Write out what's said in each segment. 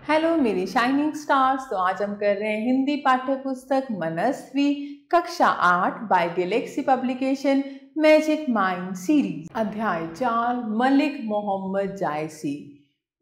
Hello मेरी shining stars. तो आज हम कर रहे हैं हिंदी पाठ्य पुस्तक मनस्वी कक्षा 8 by Galaxy Publication Magic Mind Series, अध्याय 4 मलिक मोहम्मद जायसी।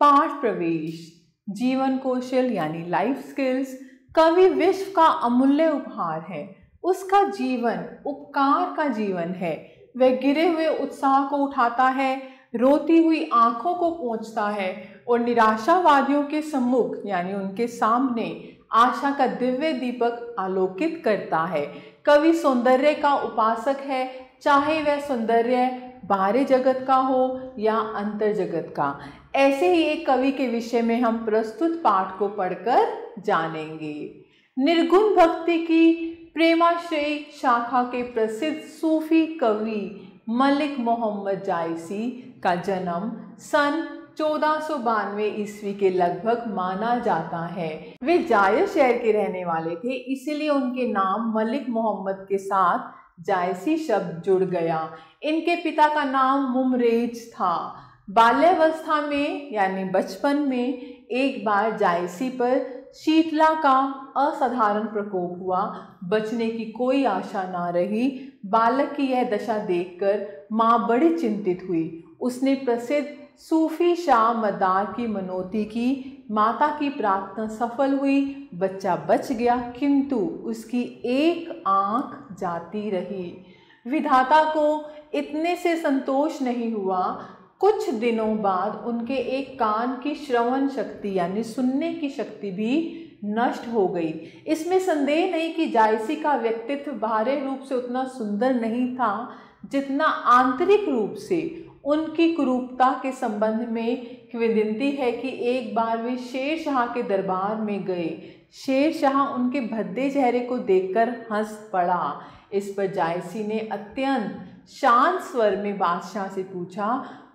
पाठ प्रवेश। जीवन कौशल यानी लाइफ स्किल्स। कवि विश्व का अमूल्य उपहार है। उसका जीवन उपकार का जीवन है। वह गिरे हुए उत्साह को उठाता है, रोती हुई आंखों को पोंछता है और निराशावादियों के सम्मुख यानी उनके सामने आशा का दिव्य दीपक आलोकित करता है। कवि सौंदर्य का उपासक है, चाहे वह सौंदर्य बाहरी जगत का हो या अंतर जगत का। ऐसे ही एक कवि के विषय में हम प्रस्तुत पाठ को पढ़कर जानेंगे। निर्गुण भक्ति की प्रेमाश्रयी शाखा के प्रसिद्ध सूफी कवि मलिक मोहम्मद जायसी का जन्म सन 1492 ईस्वी के लगभग माना जाता है। वे जायस शहर के रहने वाले थे, इसीलिए उनके नाम मलिक मोहम्मद के साथ जायसी शब्द जुड़ गया। इनके पिता का नाम मुमरेज था। बाल्यावस्था में यानी बचपन में एक बार जायसी पर शीतला का असाधारण प्रकोप हुआ। बचने की कोई आशा ना रही। बालक की यह दशा देखकर माँ बड़ी चिंतित हुई। उसने प्रसिद्ध सूफी शाह मदार की मनौती की। माता की प्रार्थना सफल हुई, बच्चा बच गया, किंतु उसकी एक आंख जाती रही। विधाता को इतने से संतोष नहीं हुआ। कुछ दिनों बाद उनके एक कान की श्रवण शक्ति यानी सुनने की शक्ति भी नष्ट हो गई। इसमें संदेह नहीं कि जायसी का व्यक्तित्व बाहरी रूप से उतना सुंदर नहीं था जितना आंतरिक रूप से। उनकी कुरूपता के संबंध में किंवदंती है कि एक बार वे शेर शाह के दरबार में गए। शेर शाह उनके भद्दे चेहरे को देखकर हंस पड़ा। इस पर जायसी ने अत्यंत शांत स्वर में बादशाह से पूछा,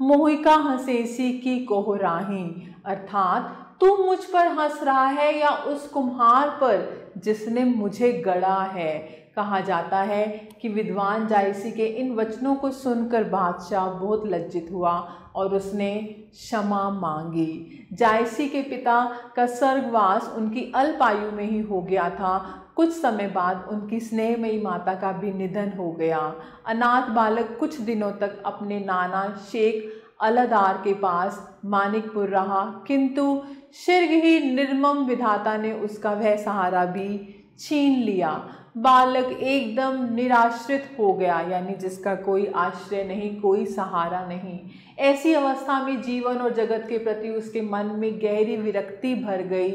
मोहिका हंसेसी की कोहराही, अर्थात तू मुझ पर हंस रहा है या उस कुम्हार पर जिसने मुझे गढ़ा है। कहा जाता है कि विद्वान जायसी के इन वचनों को सुनकर बादशाह बहुत लज्जित हुआ और उसने क्षमा मांगी। जायसी के पिता का स्वर्गवास उनकी अल्प आयु में ही हो गया था। कुछ समय बाद उनकी स्नेहमयी माता का भी निधन हो गया। अनाथ बालक कुछ दिनों तक अपने नाना शेख अलदार के पास मानिकपुर रहा, किंतु शीघ्र ही निर्मम विधाता ने उसका वह सहारा भी छीन लिया। बालक एकदम निराश्रित हो गया, यानी जिसका कोई आश्रय नहीं, कोई सहारा नहीं। ऐसी अवस्था में जीवन और जगत के प्रति उसके मन में गहरी विरक्ति भर गई।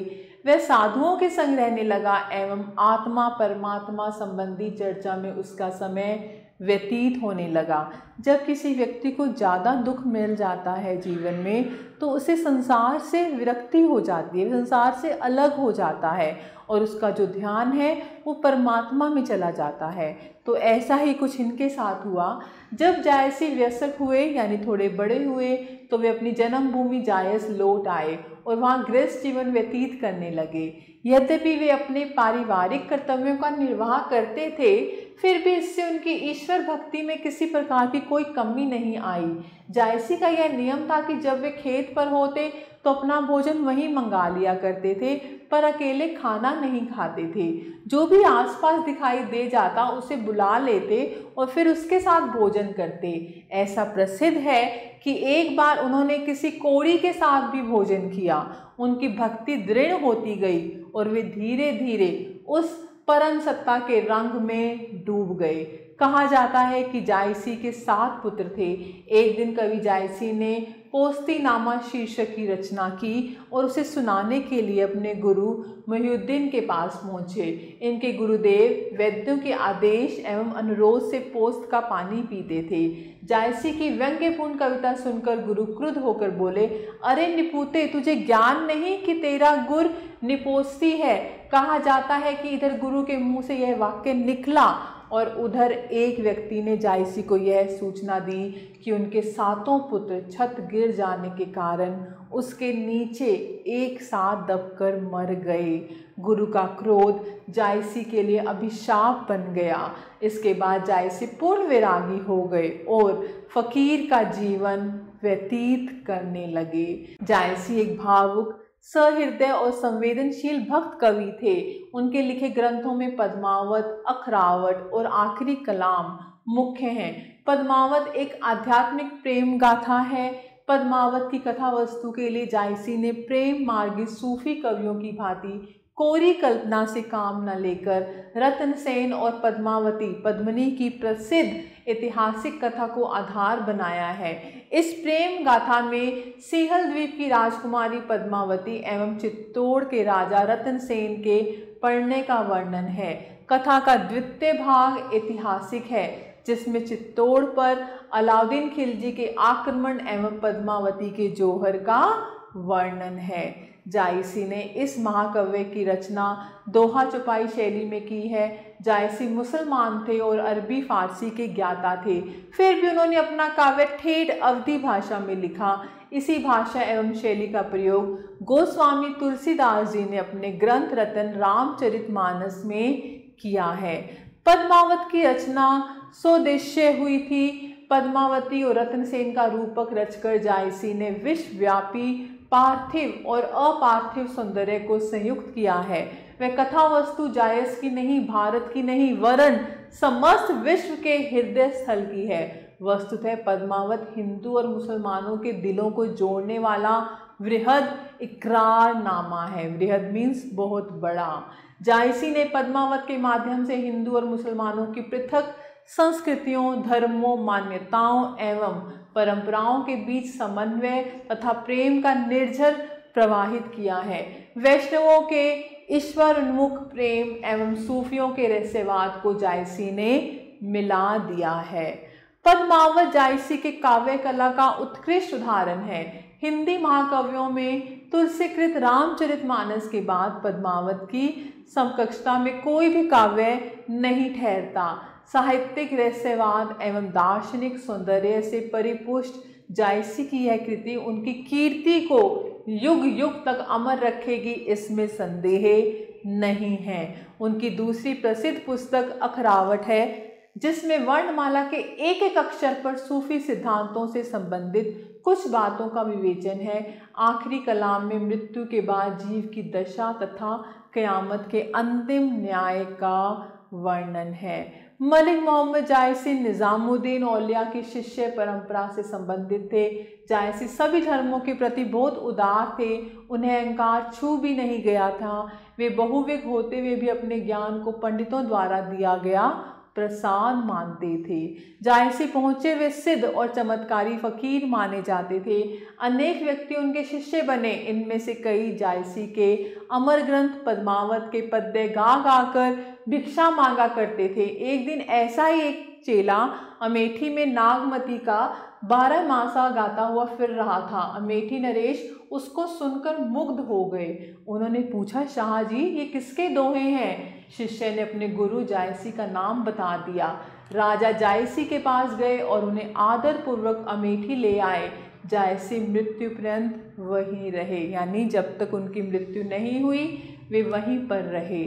वह साधुओं के संग रहने लगा एवं आत्मा परमात्मा संबंधी चर्चा में उसका समय व्यतीत होने लगा। जब किसी व्यक्ति को ज़्यादा दुख मिल जाता है जीवन में तो उसे संसार से विरक्ति हो जाती है, संसार से अलग हो जाता है और उसका जो ध्यान है वो परमात्मा में चला जाता है। तो ऐसा ही कुछ इनके साथ हुआ। जब जायसी वयस्क हुए यानी थोड़े बड़े हुए तो वे अपनी जन्मभूमि जायस लौट आए और वहाँ गृहस्थ जीवन व्यतीत करने लगे। यद्यपि वे अपने पारिवारिक कर्तव्यों का निर्वाह करते थे, फिर भी इससे उनकी ईश्वर भक्ति में किसी प्रकार की कोई कमी नहीं आई। जायसी का यह नियम था कि जब वे खेत पर होते तो अपना भोजन वहीं मंगा लिया करते थे, पर अकेले खाना नहीं खाते थे। जो भी आसपास दिखाई दे जाता उसे बुला लेते और फिर उसके साथ भोजन करते। ऐसा प्रसिद्ध है कि एक बार उन्होंने किसी कोढ़ी के साथ भी भोजन किया। उनकी भक्ति दृढ़ होती गई और वे धीरे धीरे उस परम सत्ता के रंग में डूब गए। कहा जाता है कि जायसी के 7 पुत्र थे। एक दिन कवि जायसी ने पोस्तीनामा शीर्षक की रचना की और उसे सुनाने के लिए अपने गुरु मुहिउद्दीन के पास पहुँचे। इनके गुरुदेव वैद्यों के आदेश एवं अनुरोध से पोस्त का पानी पीते थे। जायसी की व्यंग्यपूर्ण कविता सुनकर गुरु क्रुद्ध होकर बोले, अरे निपुते, तुझे ज्ञान नहीं कि तेरा गुर निपोस्ती है। कहा जाता है कि इधर गुरु के मुंह से यह वाक्य निकला और उधर एक व्यक्ति ने जायसी को यह सूचना दी कि उनके 7 पुत्र छत गिर जाने के कारण उसके नीचे एक साथ दबकर मर गए। गुरु का क्रोध जायसी के लिए अभिशाप बन गया। इसके बाद जायसी पूर्ण वैरागी हो गए और फकीर का जीवन व्यतीत करने लगे। जायसी एक भावुक सहृदय और संवेदनशील भक्त कवि थे। उनके लिखे ग्रंथों में पद्मावत, अखरावट और आखिरी कलाम मुख्य हैं। पद्मावत एक आध्यात्मिक प्रेम गाथा है। पद्मावत की कथा वस्तु के लिए जायसी ने प्रेम मार्गी सूफी कवियों की भांति कोरी कल्पना से काम न लेकर रतन सेन और पद्मावती पद्मिनी की प्रसिद्ध ऐतिहासिक कथा को आधार बनाया है। इस प्रेम गाथा में सिंहल द्वीप की राजकुमारी पद्मावती एवं चित्तौड़ के राजा रतन सेन के पढ़ने का वर्णन है। कथा का द्वितीय भाग ऐतिहासिक है, जिसमें चित्तौड़ पर अलाउद्दीन खिलजी के आक्रमण एवं पद्मावती के जौहर का वर्णन है। जायसी ने इस महाकाव्य की रचना दोहा चौपाई शैली में की है। जायसी मुसलमान थे और अरबी फारसी के ज्ञाता थे, फिर भी उन्होंने अपना काव्य ठेठ अवधी भाषा में लिखा। इसी भाषा एवं शैली का प्रयोग गोस्वामी तुलसीदास जी ने अपने ग्रंथ रतन रामचरितमानस में किया है। पद्मावत की रचना स्वदेश्य हुई थी। पद्मावती और रतन सेन का रूपक रचकर जायसी ने विश्वव्यापी पार्थिव और अपार्थिव सौंदर्य को संयुक्त किया है। वह कथा वस्तु जायस की नहीं, भारत की नहीं, वरन समस्त विश्व के हृदय स्थल की है। वस्तुतः पद्मावत हिंदू और मुसलमानों के दिलों को जोड़ने वाला वृहद इकरारनामा है। वृहद मीन्स बहुत बड़ा। जायसी ने पद्मावत के माध्यम से हिंदू और मुसलमानों की पृथक संस्कृतियों, धर्मों, मान्यताओं एवं परंपराओं के बीच समन्वय तथा प्रेम का निर्झर प्रवाहित किया है। वैष्णवों के ईश्वर उन्मुख प्रेम एवं सूफियों के रहस्यवाद को जायसी ने मिला दिया है। पद्मावत जायसी के काव्य कला का उत्कृष्ट उदाहरण है। हिंदी महाकाव्यों में तुलसीकृत रामचरितमानस के बाद पद्मावत की समकक्षता में कोई भी काव्य नहीं ठहरता। साहित्यिक रहस्यवाद एवं दार्शनिक सौंदर्य से परिपुष्ट जायसी की यह कृति उनकी कीर्ति को युग युग तक अमर रखेगी, इसमें संदेह नहीं है। उनकी दूसरी प्रसिद्ध पुस्तक अखरावट है, जिसमें वर्णमाला के एक एक अक्षर पर सूफी सिद्धांतों से संबंधित कुछ बातों का विवेचन है। आखिरी कलाम में मृत्यु के बाद जीव की दशा तथा क़यामत के अंतिम न्याय का वर्णन है। मलिक मोहम्मद जायसी निज़ामुद्दीन औलिया की शिष्य परंपरा से संबंधित थे। जायसी सभी धर्मों के प्रति बहुत उदार थे। उन्हें अहंकार छू भी नहीं गया था। वे बहुविध होते हुए भी अपने ज्ञान को पंडितों द्वारा दिया गया प्रसाद मानते थे। जायसी पहुँचे हुए सिद्ध और चमत्कारी फकीर माने जाते थे। अनेक व्यक्ति उनके शिष्य बने। इनमें से कई जायसी के अमर ग्रंथ पद्मावत के पद्य गा गा कर भिक्षा मांगा करते थे। एक दिन ऐसा ही एक चेला अमेठी में नागमती का 12 मासा गाता हुआ फिर रहा था। अमेठी नरेश उसको सुनकर मुग्ध हो गए। उन्होंने पूछा, शाह जी ये किसके दोहे हैं? शिष्य ने अपने गुरु जायसी का नाम बता दिया। राजा जायसी के पास गए और उन्हें आदर पूर्वक अमेठी ले आए। जायसी मृत्यु पर्यंत वहीं रहे, यानी जब तक उनकी मृत्यु नहीं हुई वे वहीं पर रहे।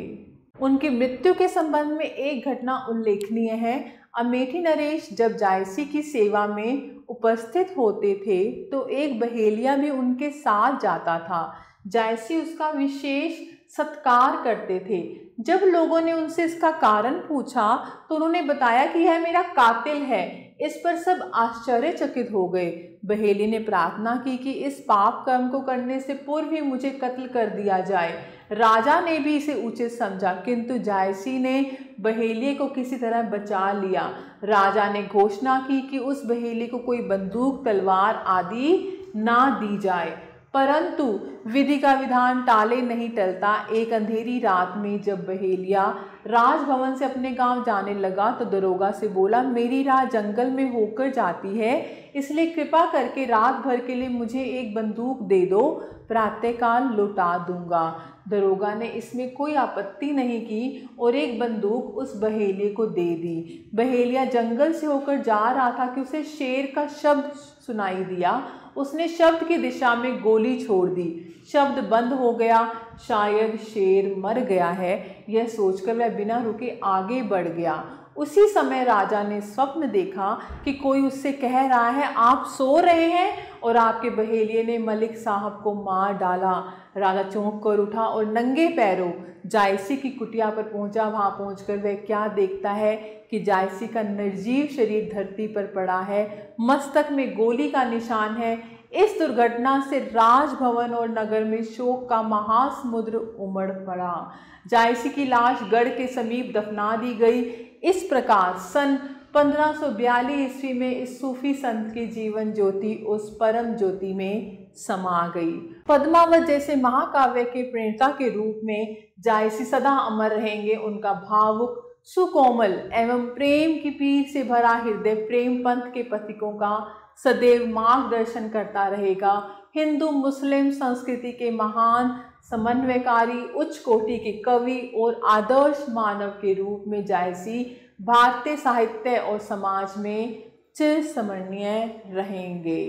उनकी मृत्यु के संबंध में एक घटना उल्लेखनीय है। अमेठी नरेश जब जायसी की सेवा में उपस्थित होते थे तो एक बहेलिया भी उनके साथ जाता था। जायसी उसका विशेष सत्कार करते थे। जब लोगों ने उनसे इसका कारण पूछा तो उन्होंने बताया कि यह मेरा कातिल है। इस पर सब आश्चर्यचकित हो गए। बहेली ने प्रार्थना की कि इस पाप कर्म को करने से पूर्व ही मुझे कत्ल कर दिया जाए। राजा ने भी इसे उचित समझा, किंतु जायसी ने बहेलिये को किसी तरह बचा लिया। राजा ने घोषणा की कि उस बहेली को कोई बंदूक, तलवार आदि ना दी जाए, परंतु विधि का विधान टाले नहीं टलता। एक अंधेरी रात में जब बहेलिया राजभवन से अपने गांव जाने लगा तो दरोगा से बोला, मेरी राह जंगल में होकर जाती है, इसलिए कृपा करके रात भर के लिए मुझे एक बंदूक दे दो, प्रातःकाल लौटा दूंगा। दरोगा ने इसमें कोई आपत्ति नहीं की और एक बंदूक उस बहेलिये को दे दी। बहेलिया जंगल से होकर जा रहा था कि उसे शेर का शब्द सुनाई दिया। उसने शब्द की दिशा में गोली छोड़ दी। शब्द बंद हो गया। शायद शेर मर गया है, यह सोचकर वह बिना रुके आगे बढ़ गया। उसी समय राजा ने स्वप्न देखा कि कोई उससे कह रहा है आप सो रहे हैं और आपके बहेलिये ने मलिक साहब को मार डाला। राजा चौंक कर उठा और नंगे पैरों जायसी की कुटिया पर पहुंचा। वहां पहुंचकर वह क्या देखता है कि जायसी का निर्जीव शरीर धरती पर पड़ा है, मस्तक में गोली का निशान है। इस दुर्घटना से राजभवन और नगर में शोक का महासमुद्र उमड़ पड़ा। जायसी की लाश गढ़ के समीप दफना दी गई। इस प्रकार सन 1542 ईस्वी में इस सूफी संत की जीवन ज्योति उस परम ज्योति में समा गई। पद्मावत जैसे महाकाव्य के प्रणेता के रूप में जायसी सदा अमर रहेंगे। उनका भावुक, सुकोमल एवं प्रेम की पीर से भरा हृदय प्रेम पंथ के पथिकों का सदैव मार्गदर्शन करता रहेगा। हिंदू मुस्लिम संस्कृति के महान समन्वयकारी, उच्च कोटि के कवि और आदर्श मानव के रूप में जायसी भारतीय साहित्य और समाज में चिरस्मरणीय रहेंगे।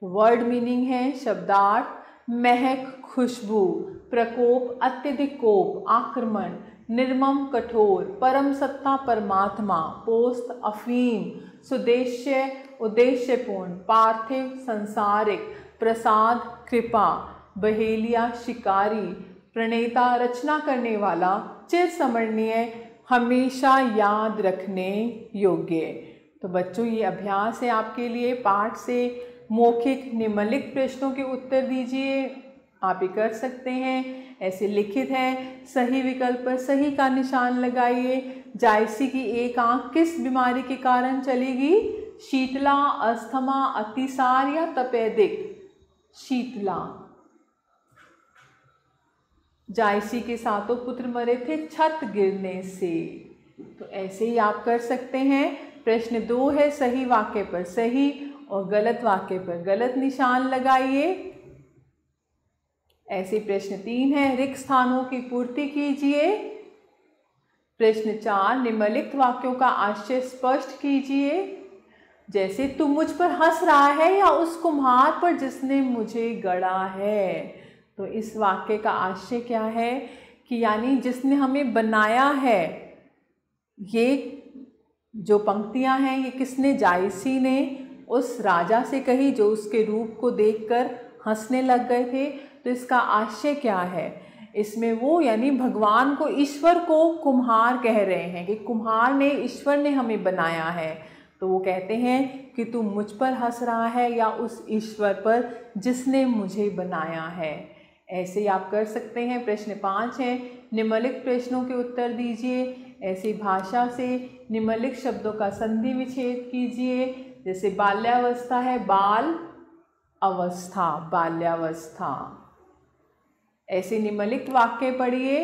वर्ड मीनिंग है शब्दार्थ: महक, खुशबू; प्रकोप, अत्यधिक कोप, आक्रमण; निर्मम, कठोर; परम सत्ता, परमात्मा; पोस्त, अफीम; सुदेश्य, उद्देश्यपूर्ण; पार्थिव, संसारिक; प्रसाद, कृपा; बहेलिया, शिकारी; प्रणेता, रचना करने वाला; चिरस्मरणीय, हमेशा याद रखने योग्य। तो बच्चों, ये अभ्यास है आपके लिए। पाठ से मौखिक निम्नलिखित प्रश्नों के उत्तर दीजिए। आप ये कर सकते हैं। ऐसे लिखित है, सही विकल्प पर सही का निशान लगाइए। जायसी की एक आंख किस बीमारी के कारण चलेगी? शीतला, अस्थमा, अतिसार या तपेदिक? शीतला। जायसी के सातों पुत्र मरे थे छत गिरने से। तो ऐसे ही आप कर सकते हैं। प्रश्न 2 है, सही वाक्य पर सही और गलत वाक्य पर गलत निशान लगाइए। ऐसे प्रश्न 3 है, रिक्त स्थानों की पूर्ति कीजिए। प्रश्न 4, निम्नलिखित वाक्यों का आशय स्पष्ट कीजिए। जैसे, तू मुझ पर हंस रहा है या उस कुम्हार पर जिसने मुझे गढ़ा है। तो इस वाक्य का आशय क्या है कि यानी जिसने हमें बनाया है। ये जो पंक्तियां हैं ये किसने? जायसी ने उस राजा से कही जो उसके रूप को देखकर हंसने लग गए थे। तो इसका आशय क्या है? इसमें वो यानी भगवान को, ईश्वर को कुम्हार कह रहे हैं कि कुम्हार ने, ईश्वर ने हमें बनाया है। तो वो कहते हैं कि तू मुझ पर हंस रहा है या उस ईश्वर पर जिसने मुझे बनाया है। ऐसे ही आप कर सकते हैं। प्रश्न 5 है, निम्नलिखित प्रश्नों के उत्तर दीजिए। ऐसी भाषा से निम्नलिखित शब्दों का संधि विच्छेद कीजिए। जैसे बाल्यावस्था है, बाल अवस्था, बाल्यावस्था। ऐसे निम्नलिखित वाक्य पढ़िए।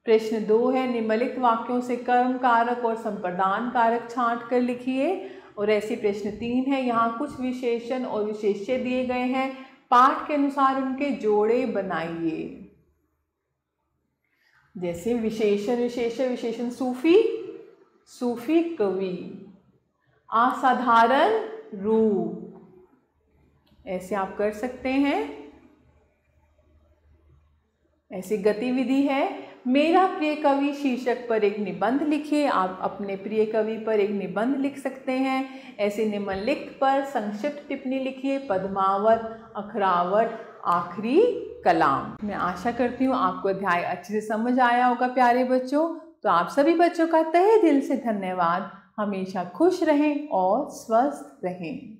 प्रश्न 2 है, निम्नलिखित वाक्यों से कर्म कारक और संप्रदान कारक छांट कर लिखिए। और ऐसे प्रश्न 3 है, यहाँ कुछ विशेषण और विशेष्य दिए गए हैं, पाठ के अनुसार उनके जोड़े बनाइए। जैसे विशेषण, विशेषण सूफी, सूफी कवि। असाधारण रूप, ऐसे आप कर सकते हैं। ऐसी गतिविधि है, मेरा प्रिय कवि शीर्षक पर एक निबंध लिखिए। आप अपने प्रिय कवि पर एक निबंध लिख सकते हैं। ऐसे निम्नलिखित पर संक्षिप्त टिप्पणी लिखिए। पद्मावत, अखरावत, आखिरी कलाम। मैं आशा करती हूँ आपको अध्याय अच्छे से समझ आया होगा प्यारे बच्चों। तो आप सभी बच्चों का तहे दिल से धन्यवाद। हमेशा खुश रहें और स्वस्थ रहें।